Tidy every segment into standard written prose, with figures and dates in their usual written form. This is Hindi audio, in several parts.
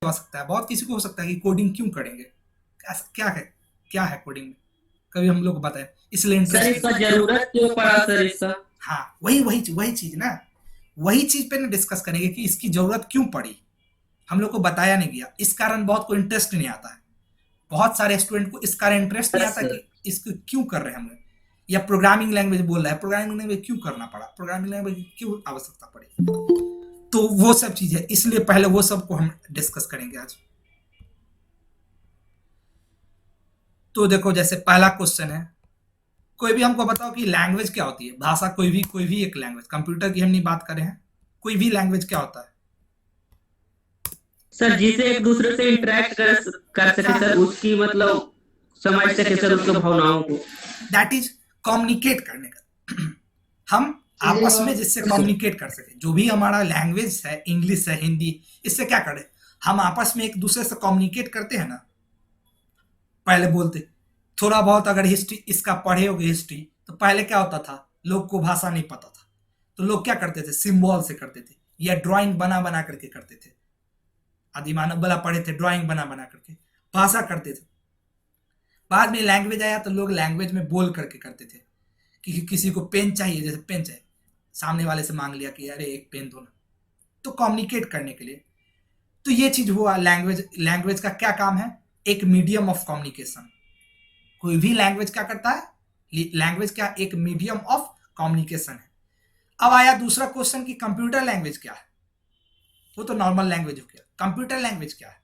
हो सकता है, बहुत किसी को हो सकता है कि कोडिंग क्यों करेंगे, क्या है कोडिंग में, कभी हम लोग बताएं, इसलिए सर इंटरेस्ट। इसका जरूरत क्यों पड़ा सर इसका? हाँ, वही चीज ना, वही चीज पे ना डिस्कस करेंगे कि इसकी जरूरत क्यों पड़ी, हम लोग को बताया नहीं गया, इस कारण बहुत को इंटरेस्ट नहीं आता है, बहुत सारे स्टूडेंट को इस कारण इंटरेस्ट नहीं यस आता सर। कि इसको क्यों कर रहे हैं हम लोग, या प्रोग्रामिंग लैंग्वेज बोल रहा है, प्रोग्रामिंग लैंग्वेज क्यों करना पड़ा, प्रोग्रामिंग लैंग्वेज की क्यों आवश्यकता पड़ी। तो वो सब चीज है, इसलिए पहले वो सब को हम डिस्कस करेंगे आज। तो देखो, जैसे पहला क्वेश्चन है, कोई भी हमको बताओ कि लैंग्वेज क्या होती है, भाषा, कोई भी एक लैंग्वेज, कंप्यूटर की हम नहीं बात करें हैं, कोई भी लैंग्वेज क्या होता है। सर जिसे एक दूसरे से इंटरेक्ट कर सके हाँ, सर, उसकी मतलब समझ सके सर उसके भावनाओं को। दैट इज कम्युनिकेट करने का, हम आपस में जिससे कम्युनिकेट कर सके, जो भी हमारा लैंग्वेज है, इंग्लिश है, हिंदी, इससे क्या करें, हम आपस में एक दूसरे से कम्युनिकेट करते हैं ना, पहले बोलते, थोड़ा बहुत अगर हिस्ट्री इसका पढ़े होगे हिस्ट्री, तो पहले क्या होता था, लोग को भाषा नहीं पता था, तो लोग क्या करते थे, सिंबल से करते थे, या ड्राइंग बना बना करके करते थे, आदिमानव वाला पढ़े थे, ड्राइंग बना बना करके भाषा करते थे। बाद में लैंग्वेज आया तो लोग लैंग्वेज में बोल करके करते थे, कि किसी को पेन चाहिए, जैसे पेन चाहिए, सामने वाले से मांग लिया कि अरे एक पेन दो ना, तो कम्युनिकेट करने के लिए। तो ये चीज हुआ, लैंग्वेज, लैंग्वेज का क्या काम है, एक मीडियम ऑफ कम्युनिकेशन, कोई भी लैंग्वेज क्या करता है, लैंग्वेज क्या, एक मीडियम ऑफ कम्युनिकेशन है। अब आया दूसरा क्वेश्चन कि कंप्यूटर लैंग्वेज क्या है, वो तो नॉर्मल लैंग्वेज हो गया, कंप्यूटर लैंग्वेज क्या है,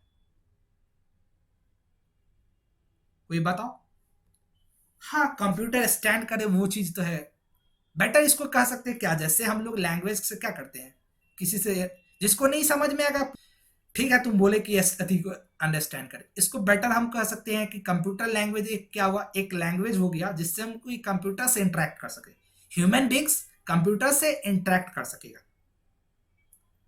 कोई बताओ। हाँ, कंप्यूटर स्टैंड करे वो चीज तो है, बेटर इसको कह सकते हैं क्या, जैसे हम लोग लैंग्वेज से क्या करते हैं, किसी से, जिसको नहीं समझ में आएगा, ठीक है तुम बोले कि अति को अंडरस्टैंड करे, इसको बेटर हम कह सकते हैं कि कंप्यूटर लैंग्वेज एक क्या हुआ, एक लैंग्वेज हो गया जिससे हम कोई कंप्यूटर से इंटरेक्ट कर सके, ह्यूमन बींग्स कंप्यूटर से इंटरेक्ट कर सकेगा।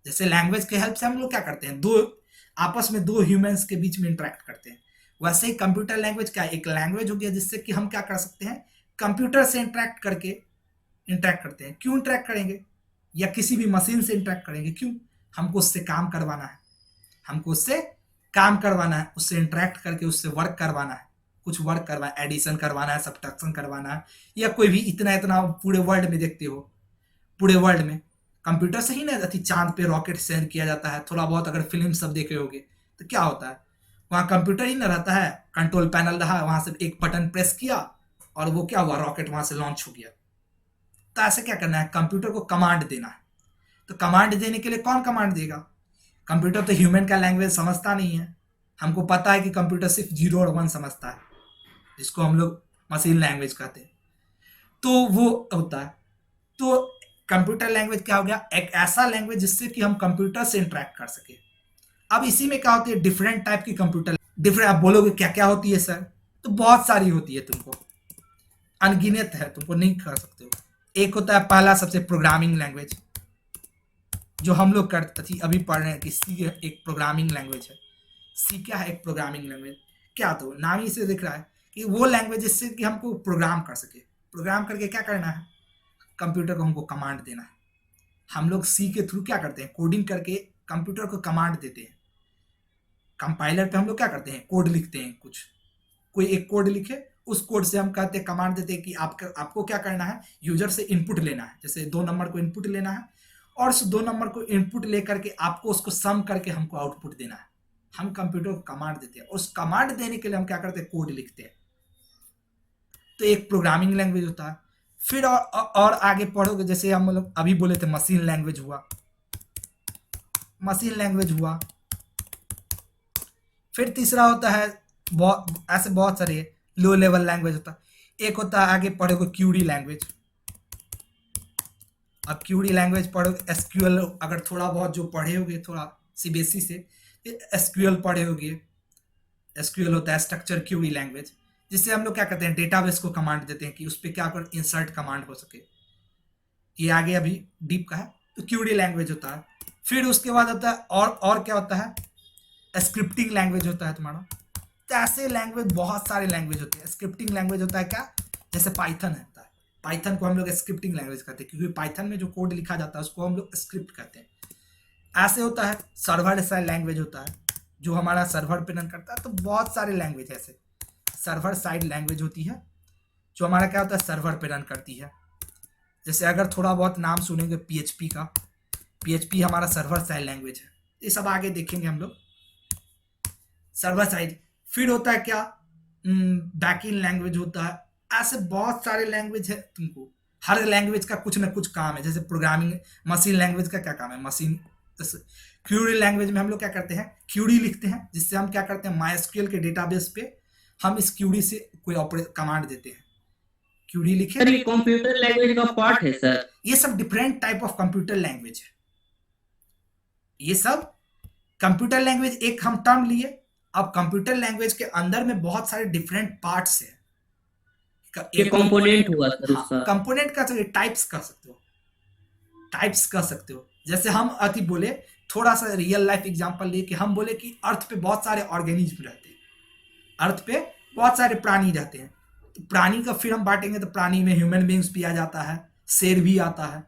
जैसे लैंग्वेज के हेल्प से हम लोग क्या करते हैं, दो आपस में दो ह्यूमंस के बीच में इंटरेक्ट करते हैं, वैसे ही कंप्यूटर लैंग्वेज क्या, एक लैंग्वेज हो गया जिससे कि हम क्या कर सकते हैं, कंप्यूटर से इंटरेक्ट करते हैं, क्यों इंटरेक्ट करेंगे, या किसी भी मशीन से इंटरेक्ट करेंगे, क्यों, हमको उससे काम करवाना है, हमको उससे काम करवाना है, उससे इंटरेक्ट करके उससे वर्क करवाना है, कुछ वर्क करवाना, एडिशन करवाना है, सब्ट्रैक्शन करवाना है, या कोई भी इतना इतना पूरे वर्ल्ड में देखते हो, पूरे वर्ल्ड में कंप्यूटर से ही ना अति चांद पे रॉकेट सेंड किया जाता है, थोड़ा बहुत अगर फिल्म सब देखे होगे तो क्या होता है, वहां कंप्यूटर ही ना रहता है, कंट्रोल पैनल रहा, वहां से एक बटन प्रेस किया और वो क्या हुआ, रॉकेट वहां से लॉन्च हो गया। तो ऐसे क्या करना है, कंप्यूटर को कमांड देना है, तो कमांड देने के लिए कौन कमांड देगा, कंप्यूटर तो ह्यूमन का लैंग्वेज समझता नहीं है, हमको पता है कि कंप्यूटर सिर्फ 0 और 1 समझता है, जिसको हम लोग मशीन लैंग्वेज कहते हैं, तो वो होता है। तो कंप्यूटर लैंग्वेज क्या हो गया, एक ऐसा लैंग्वेज जिससे कि हम कंप्यूटर से इंटरेक्ट कर सके। अब इसी में क्या होती है, डिफरेंट टाइप की कंप्यूटर, डिफरेंट, आप बोलोगे क्या क्या होती है सर, तो बहुत सारी होती है, तुमको अनगिनत है, तुमको नहीं कर सकते हो। एक होता है पहला सबसे प्रोग्रामिंग लैंग्वेज, जो हम लोग करते थी, अभी पढ़ रहे हैं कि सी एक प्रोग्रामिंग लैंग्वेज है। सी क्या है, एक प्रोग्रामिंग लैंग्वेज, क्या, तो नाम ही से दिख रहा है कि वो लैंग्वेज जिससे कि हमको प्रोग्राम कर सके, प्रोग्राम करके क्या करना है, कंप्यूटर को हमको कमांड देना है। हम लोग सी के थ्रू क्या करते हैं, कोडिंग करके कंप्यूटर को कमांड देते हैं। कंपाइलर पे हम लोग क्या करते हैं, कोड लिखते हैं, कुछ कोई एक कोड लिखे, उस कोड से हम कहते हैं, कमांड देते हैं कि आपको क्या करना है, यूजर से इनपुट लेना है, जैसे 2 नंबर को इनपुट लेना है, और उस 2 नंबर को इनपुट लेकर के आपको उसको सम करके हमको आउटपुट देना है। हम कंप्यूटर को कमांड देते हैं, उस कमांड देने के लिए हम क्या करते हैं, कोड लिखते हैं। तो एक प्रोग्रामिंग लैंग्वेज होता है। फिर और आगे पढ़ोगे, जैसे हम लोग अभी बोले थे मशीन लैंग्वेज हुआ, मशीन लैंग्वेज हुआ। फिर तीसरा होता है, बहुत ऐसे बहुत सारे लो लेवल लैंग्वेज होता है। एक होता है आगे पढ़ोगे क्यूरी लैंग्वेज, अब क्यूरी लैंग्वेज पढ़ोगे, एसक्यूएल अगर थोड़ा बहुत जो पढ़े होगे थोड़ा सीबीएसई से, एसक्यूएल पढ़े होगे। एसक्यूएल होता है स्ट्रक्चर क्यूरी लैंग्वेज, जिससे हम लोग क्या करते हैं, डेटाबेस को कमांड देते हैं कि उस पर क्या कर इंसर्ट कमांड हो सके। ये आगे अभी डीप का है, तो क्यूरी लैंग्वेज होता है। फिर उसके बाद होता है और क्या होता है, स्क्रिप्टिंग लैंग्वेज होता है तुम्हारा। तो ऐसे लैंग्वेज बहुत सारे लैंग्वेज होते हैं। स्क्रिप्टिंग लैंग्वेज होता है क्या, जैसे पाइथन होता है, पाइथन को हम लोग स्क्रिप्टिंग लैंग्वेज कहते हैं, क्योंकि पाइथन में जो कोड लिखा जाता है उसको हम लोग स्क्रिप्ट कहते हैं। ऐसे होता है सर्वर साइड लैंग्वेज होता है, जो हमारा सर्वर पे रन करता है। तो बहुत सारे लैंग्वेज ऐसे सर्वर साइड लैंग्वेज होती है जो हमारा क्या होता है सर्वर पे रन करती है। जैसे अगर थोड़ा बहुत नाम सुनेंगे पीएचपी का, पीएचपी हमारा सर्वर साइड लैंग्वेज है। ये सब आगे देखेंगे हम लोग। सर्वर साइड फिर होता है क्या, बैकएंड लैंग्वेज होता है। ऐसे बहुत सारे लैंग्वेज है, तुमको हर लैंग्वेज का कुछ ना कुछ काम है। जैसे प्रोग्रामिंग मशीन लैंग्वेज का क्या काम है, मशीन क्यूरी लैंग्वेज में हम लोग क्या करते हैं, क्यूरी लिखते हैं, जिससे हम क्या करते हैं माइस्क्यूएल के डेटाबेस पे हम इस क्यूरी से कोई ऑपरेट कमांड देते हैं। क्यूरी लिखे, सर ये कंप्यूटर लैंग्वेज का पार्ट है सर। ये सब different type of computer language है। ये सब कंप्यूटर लैंग्वेज एक हम टर्म लिए। अब कंप्यूटर लैंग्वेज के अंदर में बहुत सारे डिफरेंट पार्ट्स है। ये एक कंपोनेंट हुआ सर हाँ, उसका। कंपोनेंट का टाइप्स कर सकते हो, टाइप्स कर सकते हो। जैसे हम अति बोले, थोड़ा सा रियल लाइफ एग्जांपल ले कि हम बोले कि अर्थ पे बहुत सारे ऑर्गेनिज्म रहते हैं, अर्थ पे बहुत सारे प्राणी रहते हैं। तो प्राणी का फिर हम बांटेंगे तो प्राणी में ह्यूमन बींग्स भी आ जाता है, शेर भी आता है,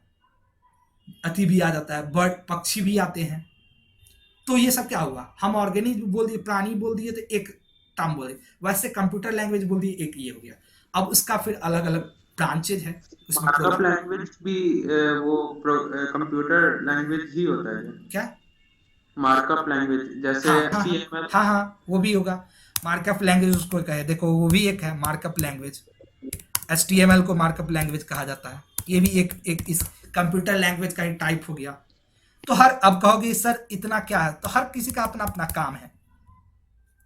अति भी आ जाता है, बर्ड पक्षी भी आते हैं। तो ये सब क्या हुआ, हम ऑर्गेनिज्म बोल दिए, प्राणी बोल दिए तो एक टर्म बोले। वैसे कंप्यूटर लैंग्वेज बोल दिए, एक ये हो गया। अब उसका फिर अलग अलग ब्रांचेज है उसमें मार्कअप प्रोग्राम। लैंग्वेज भी वो कंप्यूटर लैंग्वेज ही होता है। क्या, मार्कअप लैंग्वेज जैसे हाँ हाँ हाँ HTML। हाँ हाँ, वो भी होगा। मार्कअप लैंग्वेज उसको कहे, देखो वो भी एक है मार्कअप लैंग्वेज। HTML को मार्कअप लैंग्वेज कहा जाता है। ये भी एक इस कंप्यूटर लैंग्वेज का ही टाइप हो गया। तो हर, अब कहोगे सर इतना क्या है, तो हर किसी का अपना अपना काम है।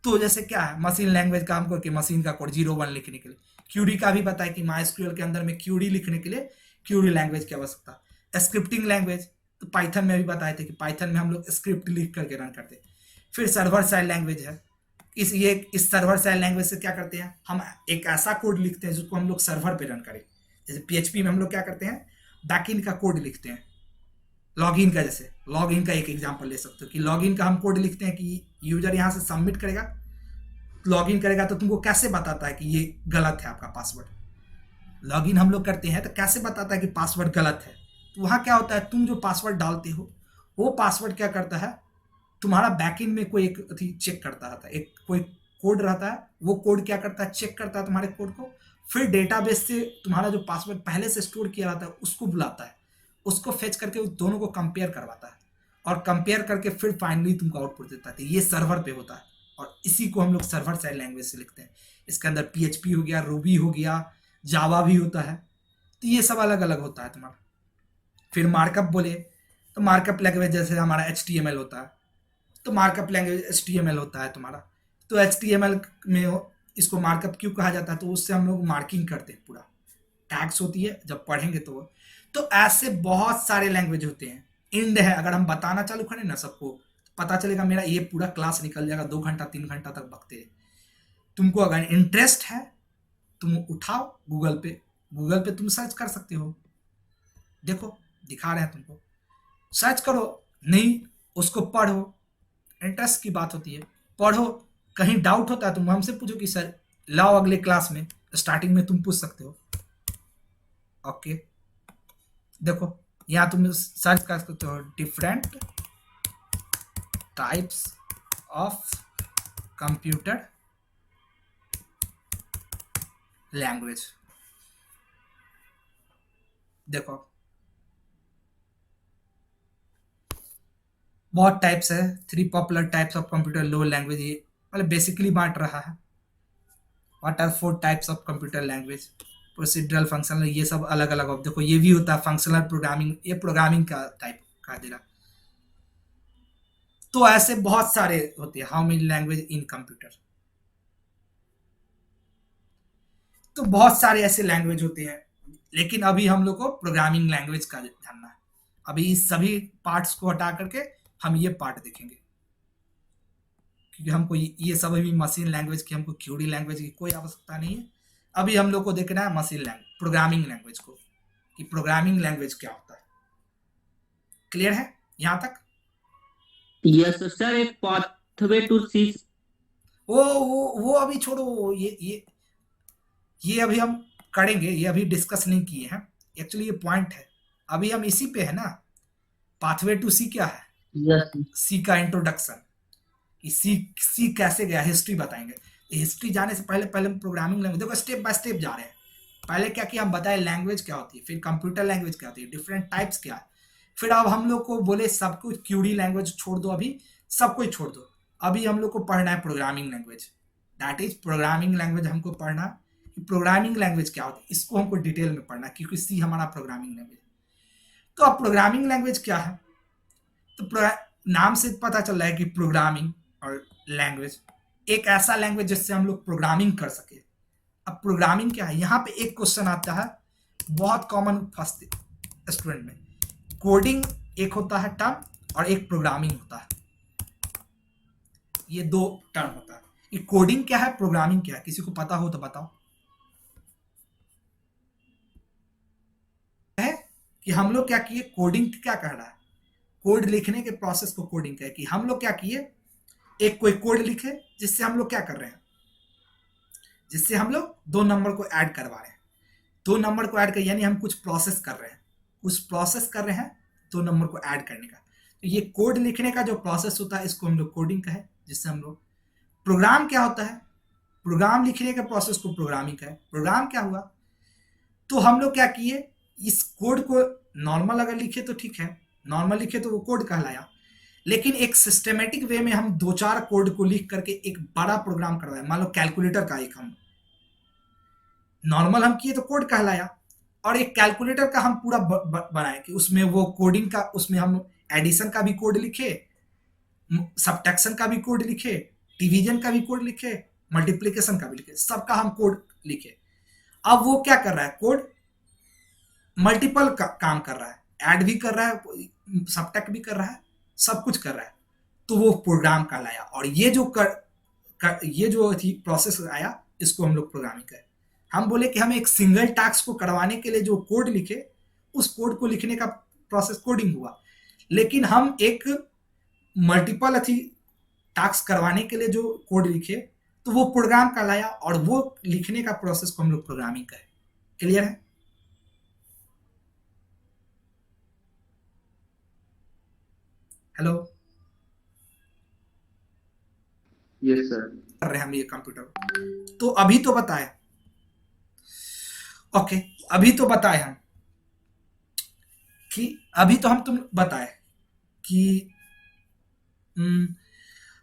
तो जैसे क्या है, मशीन लैंग्वेज काम करके मशीन का कोड 0 1 लिखने के लिए, क्यूरी का भी बताया कि माइस्क्यूएल के अंदर में क्यूरी लिखने के लिए क्यूरी लैंग्वेज की आवश्यकता। स्क्रिप्टिंग लैंग्वेज तो पाइथन में भी बताए थे कि पाइथन में हम लोग स्क्रिप्ट लिख करके रन करते हैं। फिर सर्वर साइड लैंग्वेज है। इस सर्वर साइड लैंग्वेज से क्या करते हैं, हम एक ऐसा कोड लिखते हैं जिसको हम लोग सर्वर पे रन करें। जैसे पीएचपी में हम लोग क्या करते हैं, बैकएंड का कोड लिखते हैं। लॉगिन का, जैसे लॉगिन का एक एग्जांपल ले सकते हो कि लॉगिन का हम कोड लिखते हैं कि यूजर यहाँ से सबमिट करेगा, लॉगिन करेगा तो तुमको कैसे बताता है कि ये गलत है आपका पासवर्ड। लॉगिन हम लोग करते हैं तो कैसे बताता है कि पासवर्ड गलत है। तो वहाँ क्या होता है, तुम जो पासवर्ड डालते हो वो पासवर्ड क्या करता है, तुम्हारा बैकएंड में कोई एक चेक करता रहता है, एक कोई कोड रहता है, वो कोड क्या करता है, चेक करता है तुम्हारे कोड को। फिर डेटाबेस से तुम्हारा जो पासवर्ड पहले से स्टोर किया रहता है उसको बुलाता है, उसको फेच करके उस दोनों को कंपेयर करवाता है, और कंपेयर करके फिर फाइनली तुमको आउटपुट देता है। तो ये सर्वर पे होता है, और इसी को हम लोग सर्वर साइड लैंग्वेज से लिखते हैं। इसके अंदर पीएचपी हो गया, रूबी हो गया, जावा भी होता है। तो ये सब अलग अलग होता है तुम्हारा। फिर मार्कअप बोले तो मार्कअप लैंग्वेज जैसे हमारा HTML होता है, तो मार्कअप लैंग्वेज HTML होता है तुम्हारा। तो HTML में इसको मार्कअप क्यों कहा जाता है, तो उससे हम लोग मार्किंग करते हैं, पूरा टैग्स होती है, जब पढ़ेंगे तो ऐसे बहुत सारे लैंग्वेज होते हैं। इंड है, अगर हम बताना चालू करें ना सबको, पता चलेगा मेरा ये पूरा क्लास निकल जाएगा, 2 घंटा 3 घंटा तक बकते हैं। तुमको अगर इंटरेस्ट है तुम उठाओ गूगल पे तुम सर्च कर सकते हो। देखो दिखा रहे हैं तुमको, सर्च करो, नहीं उसको पढ़ो, इंटरेस्ट की बात होती है, पढ़ो। कहीं डाउट होता है तुम हमसे पूछो कि सर लाओ अगले क्लास में, स्टार्टिंग में तुम पूछ सकते हो। ओके, देखो यहाँ तुम सर्च कर सकते हो different types of computer language. देखो बहुत टाइप्स है, 3 popular types of computer low language, ये मतलब बेसिकली बांट रहा है। What are 4 types of computer language, procedural, functional, ये सब अलग अलग। अब देखो ये भी होता है फंक्शनल प्रोग्रामिंग, ये प्रोग्रामिंग का टाइप का दे रहा। तो ऐसे बहुत सारे होते हैं। How many language in computer, तो बहुत सारे ऐसे लैंग्वेज होते हैं। लेकिन अभी हम लोग को प्रोग्रामिंग लैंग्वेज का जानना है। अभी इस सभी पार्ट्स को हटा करके हम ये पार्ट देखेंगे, क्योंकि हमको ये सब अभी मशीन लैंग्वेज की, हमको क्यूरी लैंग्वेज की कोई आवश्यकता नहीं है। अभी हम लोग को देखना है मशीन लैंग्वेज, प्रोग्रामिंग लैंग्वेज को, कि प्रोग्रामिंग लैंग्वेज क्या होता है। क्लियर है यहाँ तक? यस सर, एक पाथवे टू सी। वो अभी छोड़ो, ये अभी हम करेंगे, ये अभी डिस्कस नहीं किए हैं। एक्चुअली ये पॉइंट है, अभी हम इसी पे है ना। पाथवे टू सी क्या है, यस सी का इंट्रोडक्शन। कि सी कैसे गया, हिस्ट्री बताएंगे। हिस्ट्री जाने से पहले पहले हम प्रोग्रामिंग लैंग्वेज, देखो स्टेप बाय स्टेप जा रहे हैं। पहले क्या किया, हम बताए लैंग्वेज क्या होती है, फिर कंप्यूटर लैंग्वेज क्या होती है, डिफरेंट टाइप्स क्या है। फिर अब हम लोग को बोले सब कुछ क्यूरी लैंग्वेज छोड़ दो, अभी सब कुछ छोड़ दो, अभी हम लोग को पढ़ना है programming language. That is programming language हमको पढ़ना कि प्रोग्रामिंग लैंग्वेज क्या होती है, इसको हमको डिटेल में पढ़ना, क्योंकि सी हमारा प्रोग्रामिंग लैंग्वेज। तो अब प्रोग्रामिंग लैंग्वेज क्या है, तो नाम से पता चल रहा है कि प्रोग्रामिंग और लैंग्वेज, एक ऐसा लैंग्वेज जिससे हम लोग प्रोग्रामिंग कर सके। अब प्रोग्रामिंग क्या है, यहाँ पे एक क्वेश्चन आता है बहुत कॉमन फर्स्ट स्टूडेंट में। कोडिंग एक होता है टर्म और एक प्रोग्रामिंग होता है, ये दो टर्म होता है। ये कोडिंग क्या है, प्रोग्रामिंग क्या है, किसी को पता हो तो बताओ। है कि हम लोग क्या किए, कोडिंग क्या कह रहा है, कोड लिखने के प्रोसेस को कोडिंग कहे, कि हम लोग क्या किए, एक कोई कोड लिखे जिससे हम लोग क्या कर रहे हैं, जिससे हम लोग दो नंबर को ऐड करवा रहे हैं। दो नंबर को ऐड कर यानी हम कुछ प्रोसेस कर रहे हैं, उस प्रोसेस कर रहे हैं दो नंबर को ऐड करने का। तो ये कोड लिखने का जो प्रोसेस होता है इसको हम लोग कोडिंग कहे, जिससे हम लोग। प्रोग्राम क्या होता है, प्रोग्राम लिखने के प्रोसेस को प्रोग्रामिंग कहे। प्रोग्राम क्या हुआ, तो हम लोग क्या किए, इस कोड को नॉर्मल अगर लिखे तो ठीक है, नॉर्मल लिखे तो वो कोड कहलाया, लेकिन एक सिस्टमेटिक वे में हम दो चार कोड को लिख करके एक बड़ा प्रोग्राम करवाए। मान लो कैलकुलेटर का एक हम नॉर्मल हम किए तो कोड कहलाया, और एक कैलकुलेटर का हम पूरा बनाए कि उसमें वो कोडिंग का, उसमें हम एडिशन का भी कोड लिखे, सब्ट्रैक्शन का भी कोड लिखे, डिवीजन का भी कोड लिखे, मल्टीप्लिकेशन का भी लिखे, सबका हम कोड लिखे। अब वो क्या कर रहा है, कोड मल्टीपल काम कर रहा है, ऐड भी कर रहा है, सब्ट्रैक्ट भी कर रहा है, सब कुछ कर रहा है, तो वो प्रोग्राम का लाया। और ये जो ये जो थी प्रोसेस आया, इसको हम लोग प्रोग्रामिंग करें। हम बोले कि हम एक सिंगल टास्क को करवाने के लिए जो कोड लिखे, उस कोड को लिखने का प्रोसेस कोडिंग हुआ, लेकिन हम एक मल्टीपल टास्क करवाने के लिए जो कोड लिखे तो वो प्रोग्राम का लाया, और वो लिखने का प्रोसेस को हम लोग प्रोग्रामिंग करें। क्लियर है? Hello, yes sir. कर रहे हैं हम ये कंप्यूटर। तो अभी तो बताए, ओके, अभी तो बताए हम कि अभी तो हम तुम बताए कि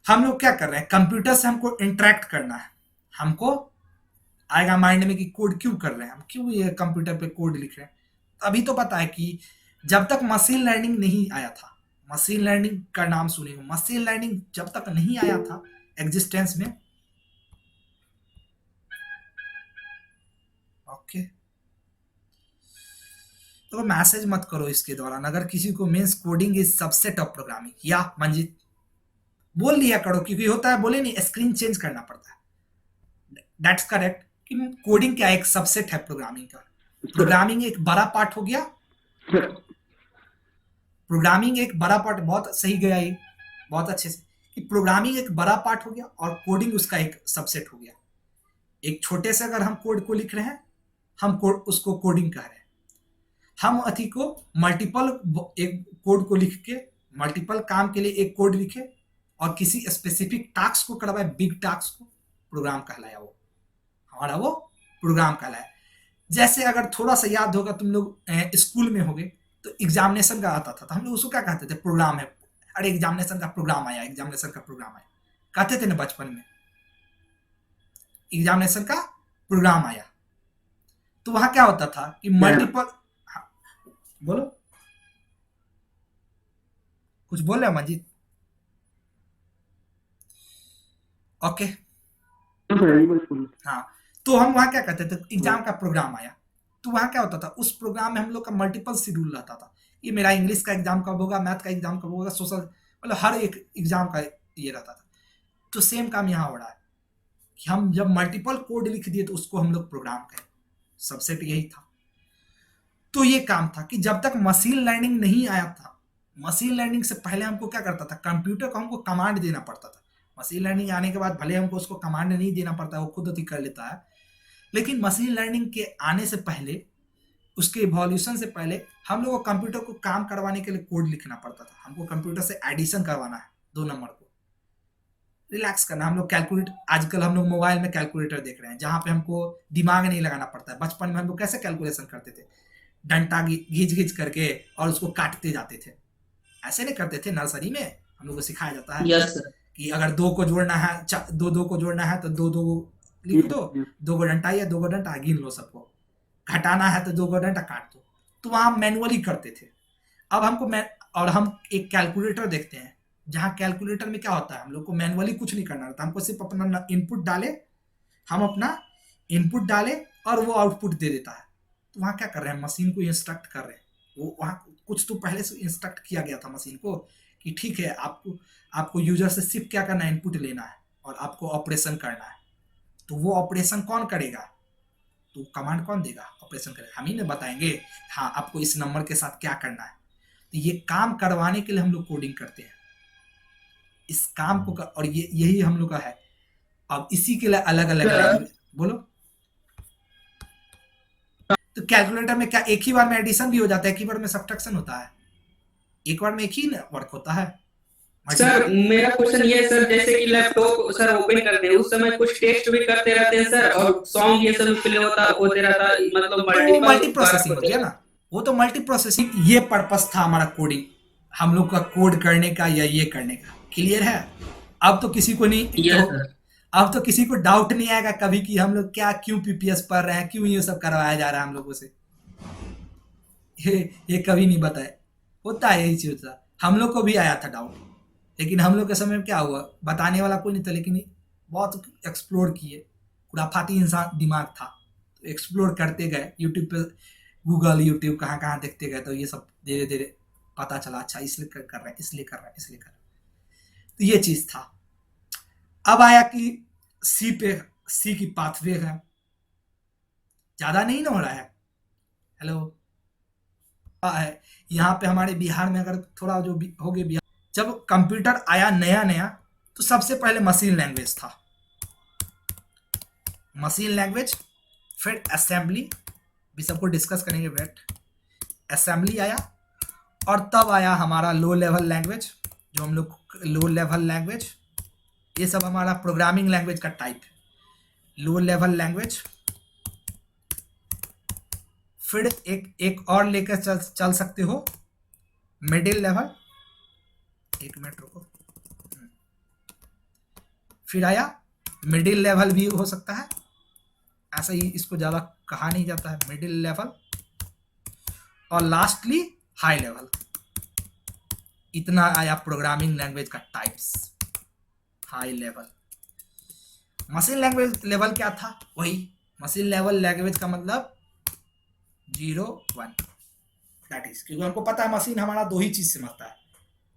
हम लोग क्या कर रहे हैं, कंप्यूटर से हमको इंटरेक्ट करना है। हमको आएगा माइंड में कि कोड क्यों कर रहे हैं हम, क्यों ये कंप्यूटर पे कोड लिख रहे हैं। अभी तो पता है कि जब तक मशीन लर्निंग नहीं आया था, मशीन लर्निंग का नाम सुने हो, मशीन लर्निंग जब तक नहीं आया था एग्जिस्टेंस में, ओके, तो मैसेज मत करो इसके दौरान। अगर किसी को means coding is subset of programming, या मंजित बोल दिया करो, क्योंकि होता है बोले नहीं, स्क्रीन चेंज करना पड़ता है। दैट्स करेक्ट कि कोडिंग क्या एक सबसेट है प्रोग्रामिंग का। प्रोग्रामिंग एक बड़ा पार्ट हो गया, प्रोग्रामिंग एक बड़ा पार्ट, बहुत सही गया ये, बहुत अच्छे से, कि प्रोग्रामिंग एक बड़ा पार्ट हो गया और कोडिंग उसका एक सबसेट हो गया। एक छोटे से अगर हम कोड को लिख रहे हैं, हम कोड उसको कोडिंग कह रहे हैं। हम अथी को मल्टीपल एक कोड को लिख के मल्टीपल काम के लिए एक कोड लिखे और किसी स्पेसिफिक टास्क को करवाए, बिग टास्क को, प्रोग्राम कहलाया वो, हमारा वो प्रोग्राम कहलाया। जैसे अगर थोड़ा सा याद होगा, तुम लोग स्कूल में होगे तो एग्जामिनेशन का आता था, तो हम लोग उसको क्या कहते थे, प्रोग्राम है, अरे एग्जामिनेशन का प्रोग्राम आया, एग्जामिनेशन का प्रोग्राम आया, कहते थे ना बचपन में, एग्जामिनेशन का प्रोग्राम आया। तो वहां क्या होता था कि मल्टीपल, हाँ, बोलो, कुछ बोल रहे हो मंजीत? ओके, हाँ, तो हम वहां क्या कहते थे, एग्जाम का प्रोग्राम आया, तो वहां क्या होता था, उस प्रोग्राम में हम लोग का मल्टीपल शेड्यूल रहता था। ये मेरा इंग्लिश का एग्जाम कब होगा, मैथ का एग्जाम कब होगा, सोशल, मतलब हर एक एग्जाम का ये रहता था। तो सेम काम यहाँ हो रहा है कि हम जब मल्टीपल कोड लिख दिए तो उसको हम लोग प्रोग्राम करें, सबसेट यही था। तो ये काम था कि जब तक मशीन लर्निंग नहीं आया था, मशीन लर्निंग से पहले हमको क्या करता था, कंप्यूटर को हमको कमांड देना पड़ता था। मशीन लर्निंग आने के बाद भले हमको उसको कमांड नहीं देना पड़ता है, वो खुद अति कर लेता है, लेकिन मशीन लर्निंग के आने से पहले, उसके इवोल्यूशन से पहले, हम लोग को कंप्यूटर को काम करवाने के लिए कोड लिखना पड़ता था। हमको कंप्यूटर से एडिशन करवाना है दो नंबर को, रिलैक्स करना। हम लोग कैलकुलेट, आजकल हम लोग मोबाइल में कैलकुलेटर देख रहे हैं जहाँ पे हमको दिमाग नहीं लगाना पड़ता है। बचपन में हम लोग कैसे कैलकुलेशन करते थे, डंडा घींच घींच करके और उसको काटते जाते थे, ऐसे नहीं करते थे। नर्सरी में हम लोग को सिखाया जाता है यस सर। कि अगर दो को जोड़ना है, दो दो को जोड़ना है तो दो दो लिख दो, दो को डंडा या दो को डंडा गिन लो सबको, घटाना है तो दो को डंडा काट दो। तो वहाँ मैनुअली करते थे। अब हमको और हम एक कैलकुलेटर देखते हैं जहाँ कैलकुलेटर में क्या होता है, हम लोग को मैनुअली कुछ नहीं करना रहता, हमको सिर्फ अपना इनपुट डाले, हम अपना इनपुट डाले और वो आउटपुट दे देता है। तो वहाँ क्या कर रहे हैं, मशीन को इंस्ट्रक्ट कर रहे हैं। वो वहाँ कुछ तो पहले से इंस्ट्रक्ट किया गया था मशीन को कि ठीक है, आपको आपको यूजर से सिर्फ क्या करना है, इनपुट लेना है और आपको ऑपरेशन करना है। तो वो ऑपरेशन कौन करेगा, तो कमांड कौन देगा, ऑपरेशन करेगा, हम ही ने बताएंगे हाँ आपको इस नंबर के साथ क्या करना है। तो ये काम करवाने के लिए हम लोग कोडिंग करते हैं, इस काम को और ये यही हम लोग का है। अब इसी के लिए अलग अलग लैंग्वेज बोलो। तो कैलकुलेटर में क्या एक ही बार में एडिशन भी हो जाता है, एक ही बार में सब्ट्रैक्शन होता है, एक बार में एक ही वर्क होता है। सर मेरा क्वेश्चन ये है सर, जैसे कि लैपटॉप सर ओपन करते हैं उस समय कुछ टेस्ट भी करते रहते हैं सर, और सॉन्ग ये सब प्ले होते रहता है, मतलब तो मल्टी प्रोसेसिंग हो होते गया हैं। ना, वो तो मल्टी प्रोसेसिंग, ये पर्पस था हमारा कोडिंग, हम लोग का कोड करने का या ये करने का। क्लियर है? अब तो किसी को नहीं यस तो, सर। अब तो किसी को डाउट नहीं आएगा कभी कि हम लोग क्या क्यों पीपीएस पढ़ रहे हैं, क्यों ये सब करवाया जा रहा है हम लोगों से। ये कभी नहीं बताए, होता है यही चीज होता। हम लोग को भी आया था डाउट, लेकिन हम लोग के समय में क्या हुआ, बताने वाला कोई नहीं था, लेकिन बहुत एक्सप्लोर किए, खुराफाती इंसान दिमाग था, तो एक्सप्लोर करते गए यूट्यूब पे, गूगल यूट्यूब कहाँ कहाँ देखते गए, तो ये सब धीरे धीरे पता चला। अच्छा इसलिए कर रहे हैं, इसलिए कर रहे हैं, इसलिए कर रहे हैं। तो ये चीज था। अब आया कि सी पे, सी की पाथवे है, ज्यादा नहीं ना हो रहा है। हेलो, है यहाँ पे हमारे बिहार में, अगर थोड़ा जो हो गया बिहार, जब कंप्यूटर आया नया नया तो सबसे पहले मशीन लैंग्वेज था, मशीन लैंग्वेज, फिर असेंबली, भी सबको डिस्कस करेंगे, वेट, असेंबली आया, और तब आया हमारा लो लेवल लैंग्वेज, जो हम लोग लो लेवल लैंग्वेज, ये सब हमारा प्रोग्रामिंग लैंग्वेज का टाइप है, लो लेवल लैंग्वेज। फिर एक और लेकर चल सकते हो, मिडिल लेवल, एक मिनट रुको, फिर आया मिडिल लेवल भी हो सकता है, ऐसा ही इसको ज्यादा कहा नहीं जाता है, मिडिल लेवल, और लास्टली हाई लेवल। इतना आया प्रोग्रामिंग लैंग्वेज का types, high level. Machine language level क्या था, वही मशीन लेवल लैंग्वेज का मतलब 0 1, दैट इज, क्योंकि हमको पता है मशीन हमारा दो ही चीज समझता है,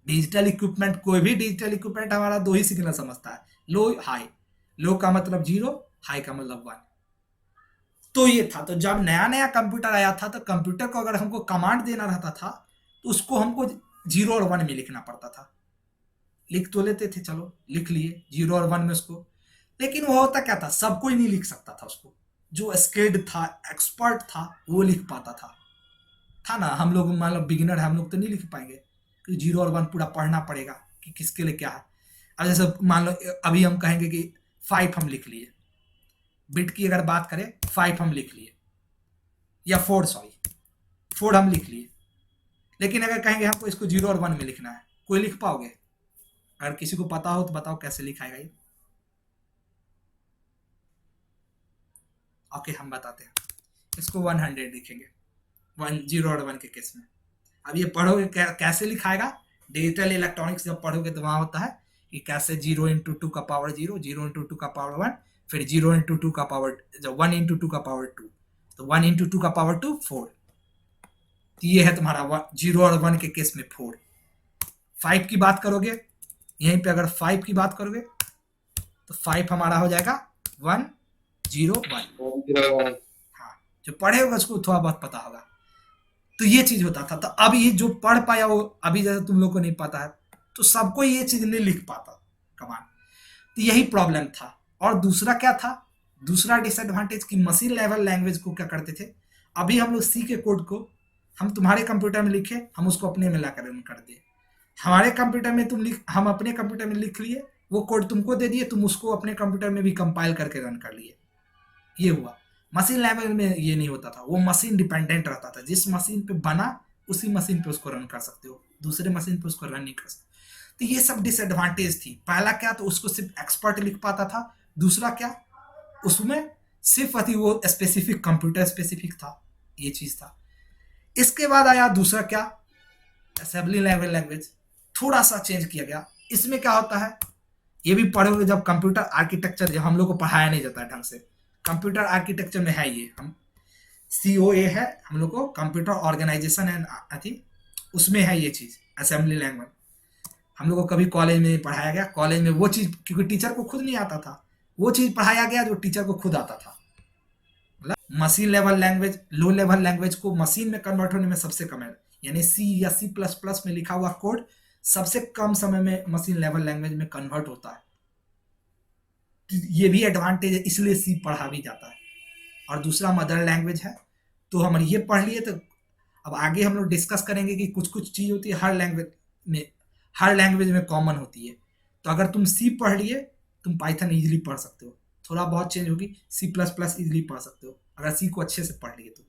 डिजिटल इक्विपमेंट, कोई भी डिजिटल इक्विपमेंट हमारा दो ही सिग्नल समझता है, लो हाई, लो का मतलब 0, हाई का मतलब 1। तो ये था। तो जब नया नया कंप्यूटर आया था तो कंप्यूटर को अगर हमको कमांड देना रहता था तो उसको हमको 0 और 1 में लिखना पड़ता था। लिख तो लेते थे, चलो लिख लिए 0 और 1 में उसको, लेकिन वो होता क्या था, सब कोई नहीं लिख सकता था उसको, जो स्किल्ड था, एक्सपर्ट था, वो लिख पाता था ना। हम लोग मान लो बिगिनर है, हम लोग तो नहीं लिख पाएंगे, कि 0 और 1 पूरा पढ़ना पड़ेगा कि किसके लिए क्या है। अब जैसे मान लो अभी हम कहेंगे कि 5 हम लिख लिए, बिट की अगर बात करें 5 हम लिख लिए, या 4 सॉरी 4 हम लिख लिए, लेकिन अगर कहेंगे हमको इसको 0 और 1 में लिखना है, कोई लिख पाओगे? अगर किसी को पता हो तो बताओ कैसे लिखाएगा ये। ओके हम बताते हैं, इसको 100 लिखेंगे, 0 और 1 के केस में। अब ये पढ़ोगे कैसे लिखाएगा, डिजिटल इलेक्ट्रॉनिक्स जब पढ़ोगे तो वहां होता है कि कैसे 0 इंटू 2 का पावर 0, 0 इंटू 2 का पावर 1, फिर 0 इंटू 2 का पावर, जब 1 इंटू 2 का पावर 2, तो 1 इंटू 2 का पावर 2 4। तो ये है तुम्हारा 0 और 1 के केस में 4। 5 की बात करोगे, यहीं पे अगर 5 की बात करोगे तो 5 हमारा हो जाएगा 1 0 1। हाँ, जो पढ़े होगा उसको थोड़ा बहुत पता होगा। तो ये चीज होता था। तो अब ये जो पढ़ पाया वो, अभी जैसे तुम लोग को नहीं पता है, तो सबको ये चीज नहीं लिख पाता कमांड। तो यही प्रॉब्लम था। और दूसरा क्या था, दूसरा डिसएडवांटेज की मशीन लेवल लैंग्वेज को क्या करते थे, अभी हम लोग सी के कोड को हम तुम्हारे कंप्यूटर में लिखे, हम उसको अपने में लाकर रन कर दिए, हमारे कंप्यूटर में तुम लिख, हम अपने कंप्यूटर में लिख लिए, वो कोड तुमको दे दिए, तुम उसको अपने कंप्यूटर में भी कंपाइल करके रन कर लिए, ये हुआ। मशीन लेवल में ये नहीं होता था, वो मशीन डिपेंडेंट रहता था, जिस मशीन पे बना उसी मशीन पे उसको रन कर सकते हो, दूसरे मशीन पे उसको रन नहीं कर सकते। तो ये सब डिसएडवांटेज थी। पहला क्या, तो उसको सिर्फ एक्सपर्ट लिख पाता था, दूसरा क्या, उसमें सिर्फ अति वो स्पेसिफिक कंप्यूटर स्पेसिफिक था, ये चीज था। इसके बाद आया दूसरा क्या, असेंबली लेवल लैंग्वेज, थोड़ा सा चेंज किया गया। इसमें क्या होता है, ये भी पढ़ोगे जब कंप्यूटर आर्किटेक्चर, जब हम लोग को पढ़ाया नहीं जाता है ढंग से, कंप्यूटर आर्किटेक्चर में है ये, हम COA है हम लोग को, कंप्यूटर ऑर्गेनाइजेशन एंड अथी, उसमें है ये चीज असेंबली लैंग्वेज। हम लोग को कभी कॉलेज में पढ़ाया गया, कॉलेज में वो चीज, क्योंकि टीचर को खुद नहीं आता था, वो चीज पढ़ाया गया जो टीचर को खुद आता था। मतलब मशीन लेवल लैंग्वेज, लो लेवल लैंग्वेज को मशीन में कन्वर्ट होने में सबसे कम है, यानी C या C++ में लिखा हुआ कोड सबसे कम समय में मशीन लेवल लैंग्वेज में कन्वर्ट होता है। ये भी एडवांटेज है, इसलिए C पढ़ा भी जाता है। और दूसरा मदर लैंग्वेज है, तो हम ये पढ़ लिए, तो अब आगे हम लोग डिस्कस करेंगे कि कुछ कुछ चीज होती है हर लैंग्वेज में कॉमन होती है। तो अगर तुम C पढ़ लिए, तुम पाइथन इजीली पढ़ सकते हो, थोड़ा बहुत चेंज होगी, C++ इजीली पढ़ सकते हो अगर C को अच्छे से पढ़ लिए तो,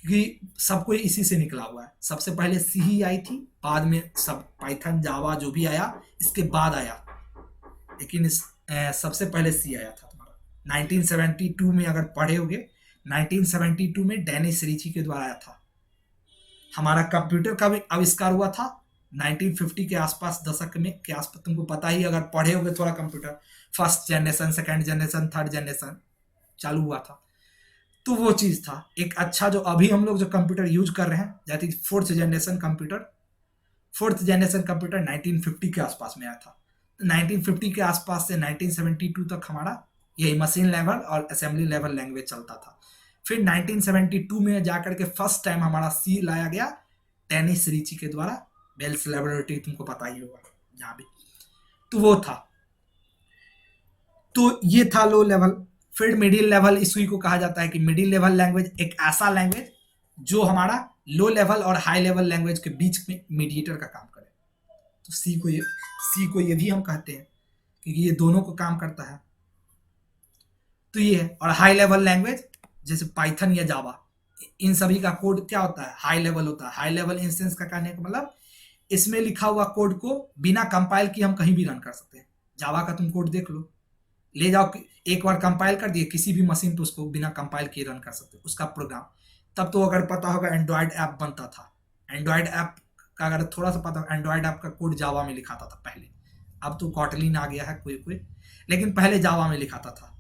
क्योंकि सब कोई इसी से निकला हुआ है। सबसे पहले C ही आई थी, बाद में सब पाइथन जावा जो भी आया इसके बाद आया, लेकिन सबसे पहले C आया था तुम्हारा। 1972 में अगर पढ़े होगे, 1972 में डेनिस रिची के द्वारा आया था। हमारा कंप्यूटर का भी आविष्कार हुआ था 1950 के आसपास, दशक में के आसपास। तुमको पता ही, अगर पढ़े होगे थोड़ा computer, first generation, second generation, third generation चालू हुआ था, तो वो चीज था एक अच्छा। जो अभी हम लोग जो कंप्यूटर यूज कर रहे हैं, जैसे फोर्थ जनरेशन कंप्यूटर 1950 के आसपास में आया था। 1950 के आसपास से 1972 तक हमारा यही मशीन लेवल और असेंबली लेवल लैंग्वेज चलता था। फिर 1972 में जाकर के फर्स्ट टाइम हमारा C लाया गया डेनिस रिची के द्वारा, बेल्स लेबोरेटरी, तुमको पता ही होगा जहां भी, तो वो था। तो ये था लो लेवल। फिर मिडिल लेवल, इसी को कहा जाता है कि मिडिल लेवल लैंग्वेज एक ऐसा लैंग्वेज जो हमारा लो लेवल और हाई लेवल लैंग्वेज के बीच में मीडिएटर का काम करे। तो C को ये भी हम कहते हैं, क्योंकि ये दोनों को काम करता है। तो ये है। और हाई लेवल लैंग्वेज जैसे पाइथन या जावा, इन सभी का कोड क्या होता है, हाई लेवल होता है। हाई लेवल इंस्टेंस का कहने का मतलब इसमें लिखा हुआ कोड को बिना कंपाइल किए हम कहीं भी रन कर सकते हैं। जावा का तुम कोड देख लो, ले जाओ, एक बार कंपाइल कर दिए किसी भी मशीन पे, उसको बिना कंपाइल किए रन कर सकते हो उसका प्रोग्राम। तब तो अगर पता होगा एंड्रॉयड ऐप बनता था, एंड्रॉयड ऐप का अगर थोड़ा सा पता, एंड्रॉयड ऐप का कोड जावा में लिखाता था पहले। अब तो कॉटलिन आ गया है कोई, लेकिन पहले जावा में लिखाता था।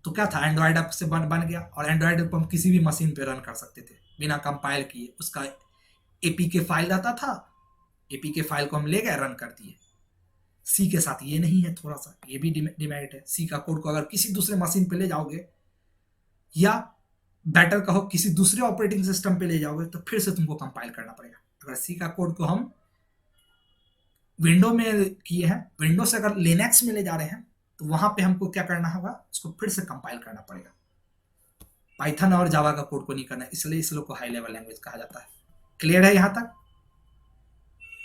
तो क्या था, एंड्रॉयड ऐप से बन गया, और एंड्रॉयड ऐप हम किसी भी मशीन पे रन कर सकते थे बिना कंपाइल किए। उसका APK फाइल आता था, APK फाइल को हम ले गए, रन कर दिए। C के साथ ये नहीं है, थोड़ा सा ये भी डिमेरिट है। C का कोड को अगर किसी दूसरे मशीन पे ले जाओगे, या बेटर कहो किसी दूसरे ऑपरेटिंग सिस्टम पे ले जाओगे, तो फिर से तुमको कंपाइल करना पड़ेगा। अगर C का कोड को हम विंडो में किए हैं, विंडो से अगर लिनक्स में ले जा रहे हैं, तो वहां पे हमको क्या करना होगा, उसको फिर से कंपाइल करना पड़ेगा। पाइथन और जावा का कोड को नहीं करना, इसलिए इस लोग को हाई लेवल लैंग्वेज कहा जाता है। क्लियर है यहां तक?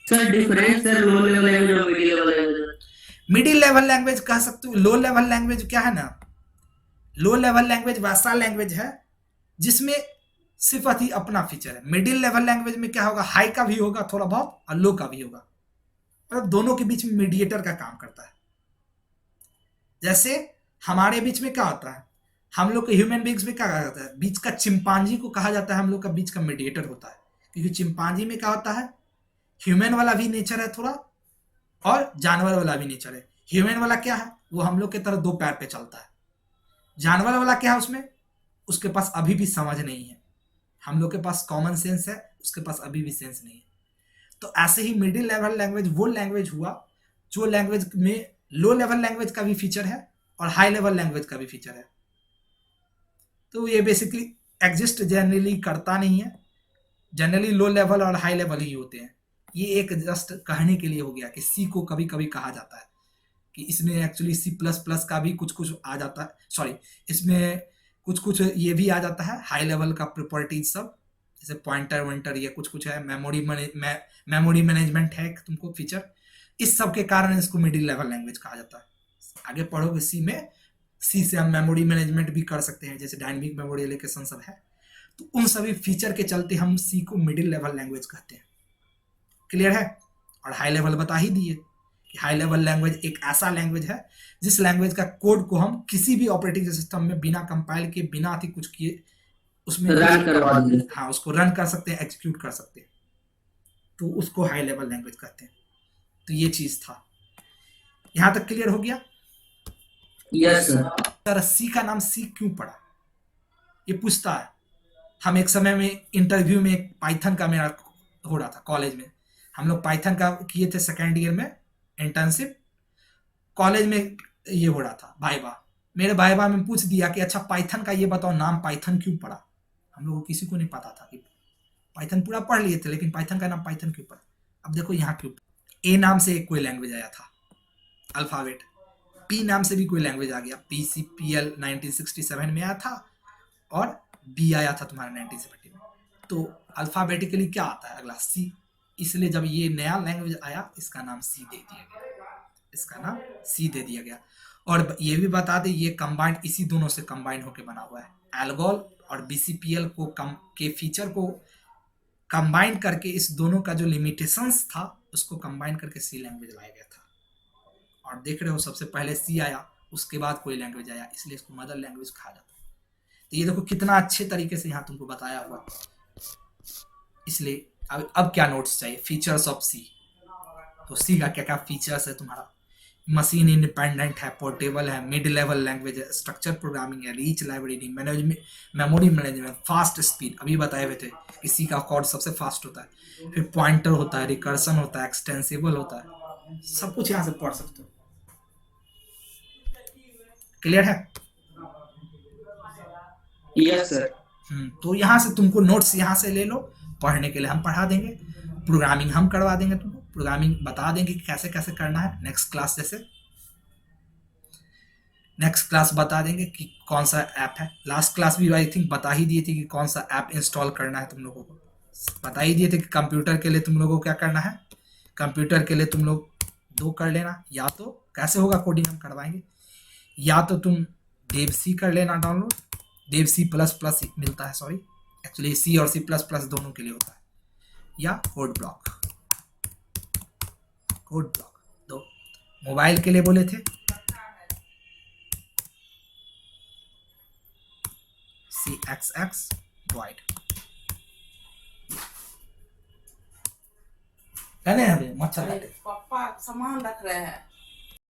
Sir difference sir low level language और middle level language. Middle level language कह सकते हो। लो लेवल लैंग्वेज क्या है ना, लो लेवल लैंग्वेज वैसा लैंग्वेज है जिसमें सिर्फ अति अपना फीचर है। मिडिल लेवल लैंग्वेज में क्या होगा, हाई का भी होगा थोड़ा बहुत और लो का भी होगा, मतलब दोनों के बीच में मीडिएटर का काम करता है। जैसे हमारे बीच में क्या होता है, हम लोग के ह्यूमन बींग्स में क्या कहा जाता है, बीच का चिंपांजी को कहा जाता है हम लोग का बीच का मीडिएटर होता है। क्योंकि चिंपांजी में क्या होता है, ह्यूमन वाला भी नेचर है थोड़ा, और जानवर वाला भी नेचर है। ह्यूमन वाला क्या है, वो हम लोग के तरह 2 पैर पे चलता है। जानवर वाला क्या है, उसमें उसके पास अभी भी समझ नहीं है। हम लोग के पास कॉमन सेंस है, उसके पास अभी भी सेंस नहीं है। तो ऐसे ही मिडिल लेवल लैंग्वेज वो लैंग्वेज हुआ जो लैंग्वेज में लो लेवल लैंग्वेज का भी फीचर है और हाई लेवल लैंग्वेज का भी फीचर है। तो ये बेसिकली एग्जिस्ट जनरली करता नहीं है, जनरली लो लेवल और हाई लेवल ही होते हैं। ये एक जस्ट कहने के लिए हो गया कि C को कभी कभी कहा जाता है कि इसमें एक्चुअली C++ का भी कुछ कुछ आ जाता है, सॉरी इसमें कुछ कुछ ये भी आ जाता है हाई लेवल का प्रॉपर्टीज सब, जैसे पॉइंटर वॉइंटर, ये कुछ कुछ है, मेमोरी मैनेजमेंट है तुमको फीचर, इस सब के कारण इसको मिडिल लेवल लैंग्वेज कहा जाता है। आगे पढ़ोगे सी में, सी से हम मेमोरी मैनेजमेंट भी कर सकते हैं, जैसे डायनेमिक मेमोरी एलोकेशन सब है, तो उन सभी फीचर के चलते हम सी को मिडिल लेवल लैंग्वेज कहते हैं। क्लियर है? और हाई लेवल बता ही दिए कि हाई लेवल लैंग्वेज एक ऐसा लैंग्वेज है जिस लैंग्वेज का कोड को हम किसी भी ऑपरेटिंग सिस्टम में बिना कंपाइल के, बिना अति कुछ किए उसमें रन करवा देंगे। हाँ, उसको रन कर सकते हैं, एग्जीक्यूट कर सकते हैं, तो उसको हाई लेवल लैंग्वेज कहते हैं। तो ये चीज था, यहां तक क्लियर हो गया? Yes sir. सर सी का नाम सी क्यों पड़ा, ये पूछता है। हम एक समय में इंटरव्यू में पाइथन का मेरा हो रहा था कॉलेज में, हम लोग पाइथन का किए थे सेकेंड ईयर में इंटर्नशिप, कॉलेज में ये हो रहा था भाईबा। मेरे भाईबा में पूछ दिया कि अच्छा पाइथन का ये बताओ नाम पाइथन क्यों पड़ा। हम लोगों को किसी को नहीं पता था कि पाइथन पूरा पढ़ लिए थे, लेकिन पाइथन का नाम पाइथन क्यों पड़ा। अब देखो यहाँ क्यों, ए नाम से एक कोई लैंग्वेज आया था अल्फाबेट, पी नाम से भी कोई लैंग्वेज आ गया, PCPL 1967 में आया था, और बी आया था तुम्हारा 1970 में। तो अल्फाबेटिकली क्या आता है अगला, सी। इसलिए जब ये नया लैंग्वेज आया इसका नाम सी दे दिया गया, इसका नाम सी दे दिया गया। और ये भी बता दें ये कंबाइंड इसी दोनों से कंबाइंड होकर बना हुआ है, एल्गोल और BCPL को के फीचर को कंबाइन करके इस दोनों का जो लिमिटेशंस था उसको कंबाइन करके सी लैंग्वेज लाया गया था। और देख रहे हो सबसे पहले सी आया, उसके बाद कोई लैंग्वेज आया, इसलिए इसको मदर लैंग्वेज कहा जाता है। तो ये देखो कितना अच्छे तरीके से यहाँ तुमको बताया हुआ। इसलिए अब क्या नोट्स चाहिए, फीचर्स ऑफ सी। तो सी का क्या क्या फीचर्स है तुम्हारा, मशीन इंडिपेंडेंट है, पोर्टेबल है, मिड लेवल लैंग्वेज है, स्ट्रक्चर प्रोग्रामिंग है, reach library management, memory management, fast speed, अभी बताए हुए थे कि सी का कोड सबसे फास्ट होता है, फिर पॉइंटर होता है, रिकर्सन होता है, एक्सटेंसिबल होता है, सब कुछ यहाँ से पढ़ सकते हो। क्लियर है? Yes sir. तो यहाँ से तुमको नोट्स यहाँ से ले लो, पढ़ने के लिए हम पढ़ा देंगे, प्रोग्रामिंग हम करवा देंगे तुमको, प्रोग्रामिंग बता देंगे कि कैसे कैसे करना है। नेक्स्ट क्लास जैसे नेक्स्ट क्लास बता देंगे कि कौन सा ऐप है। लास्ट क्लास भी आई थिंक बता ही दिए थे कि कौन सा ऐप इंस्टॉल करना है, तुम लोगों को बता ही दिए थे कि कंप्यूटर के लिए तुम लोगों को क्या करना है। कंप्यूटर के लिए तुम लोग दो कर लेना, या तो कैसे होगा कोडिंग हम करवाएंगे, या तो तुम देवसी कर लेना डाउनलोड, देव C++ मिलता है, सॉरी एक्चुअली C और C++ दोनों के लिए होता है, या कोड ब्लॉक दो मोबाइल के लिए बोले थे, CXX void कहने हैं मच्छर पापा सामान रख रहे हैं।